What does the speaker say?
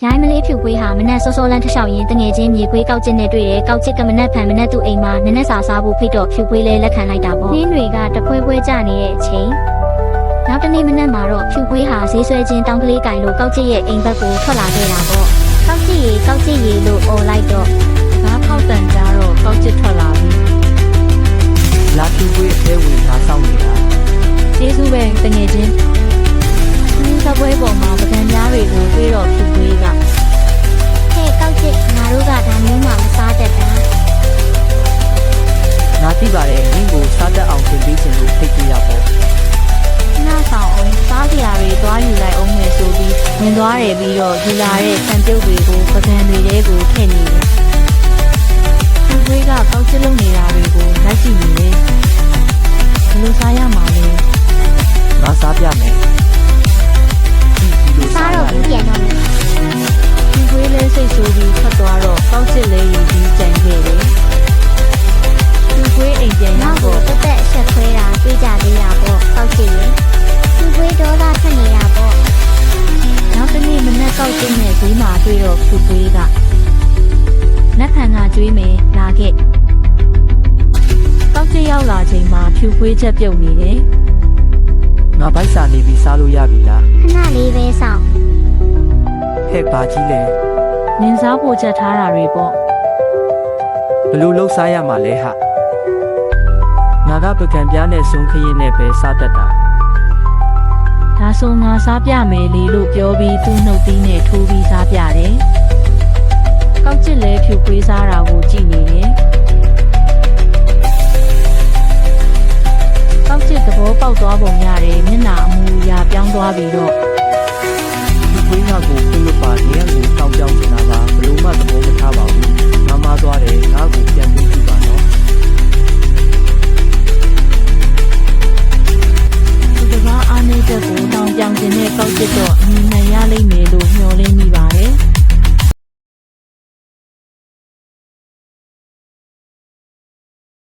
ရိုင်းမလေးဖြူပွေးဟာမနက်စောစောလန်းတစ်လျှောက်ရင်တငယ်ချင်းမြေခွေးကောက်ကျစ်နဲ့တွေ့တယ်ကောက်ကျစ်ကမနက်ဖန်မနက်သူ့အိမ်မှာနက်နက်စာစားဖို့ဖိတော့ဖြူပွေးလဲလက်ခံလိုက်တာပေါ့နှင်းတွေကတဖွဲဖွဲကြနေတဲ့အချိန်နောက်တနေ့မနက်မှာတော့ဖြူပွေးဟာဈေးဆွဲချင်းတောင်းကလေးကင်လို့ကောက်ကျစ်ရဲ့အိမ်ဘက်ကိုထွက်လာခဲ့တာပေါ့ကောက်ကျစ်ရေလို့អော်လိုက်တော့ငါဖောက်တန်ကြတော့ကောက်ကျစ်ထွက်လာပြီ လာဖြူပွေးအသေးဝင်လာဆောင်နေတာ ကျေးဇူးပဲတငယ်ချင်းနှင်းစပွဲပေါ်မှာပကံများတွေကိုတွေ့တော့ဖြူပွေးကဟဲ့ကောက်ကျစ်ငါတို့ကဒါမျိုးမှမစားတတ်တာ ငါသိပါတယ်နင်းကိုစားတတ်အောင်သင်ပေးခြင်းလို့ဖိတ်ပြရပေါ့ နှာဆောင်အောင်စားစရာတွေသွားယူလိုက်အောင်မယ်ဆိုပြီးဝင်သွားတယ်ပြီးတော့ယူလာတဲ့ဆံပြုတ်တွေကိုပကံတွေထဲကိုထည့်နေတယ်ဖြူပွေးကကောက်ကျစ်လုပ်နေတာတွေကိုလိုက်ကြည့်နေတယ်ဘယ်လိုစားရမှာလဲ ငါစားပြမယ်ဒီလို စား စား တော့ ရတယ် ပြန်တော့မယ်ဖြူပွေးလဲစိတ်ဆိုးပြီးထွက်သွားတော့ကောက်ကျစ်လဲယူပြီးကြံခဲ့တယ်ဖြူပွေးအိမ်ပြန်ရောက်တော့တက်တက်အဆက်ခွဲတာတွေ့ကြသေးတာပေါ့ကောက်ကျစ်ရေဖြူပွေးဒေါသထွက်နေတာပေါ့နောက်တစ်နေ့မနက်ကောက်ကျစ်နဲ့ဈေးမှာတွေ့တော့ဖြူပွေးကနက်ခန်ကကျွေးမယ်လာခဲ့ကောက်ကျစ်ရောက်လာချိန်မှာဖြူပွေးချက်ပြုတ်နေတယ် ငါဘိုက်စာနေပြီးစားလို့ရပြီလား ခဏလေးပဲစောင့် ဟဲ့ဘာကြီးလဲ နင်းစားဖို့ချက်ထားတာတွေပေါ့ ဘလို့လှုပ်စားရမှာလဲဟာငါကပကံပြားနဲ့ဇုံခရင်နဲ့ပဲစားတတ်တာ ဒါဆိုငါစားပြမယ်လေလို့ပြောပြီးသူ့နှုတ်သီးနဲ့ထိုးပြီးစားပြတယ်ကောက်ကျစ်လဲဖြူပွေးစားတာကိုကြည့်နေတယ်ကောက်ကျစ်သဘောပေါက်သွားပုံရတယ်မျက်နှာအမူအရာပြောင်းသွားပြီးတော့ ဖြူပွေးငါကိုခွင့်လွတ်ပါနေရကိုတောင်းကြောင်းနေတာပါဘလို့မှသဘောမထား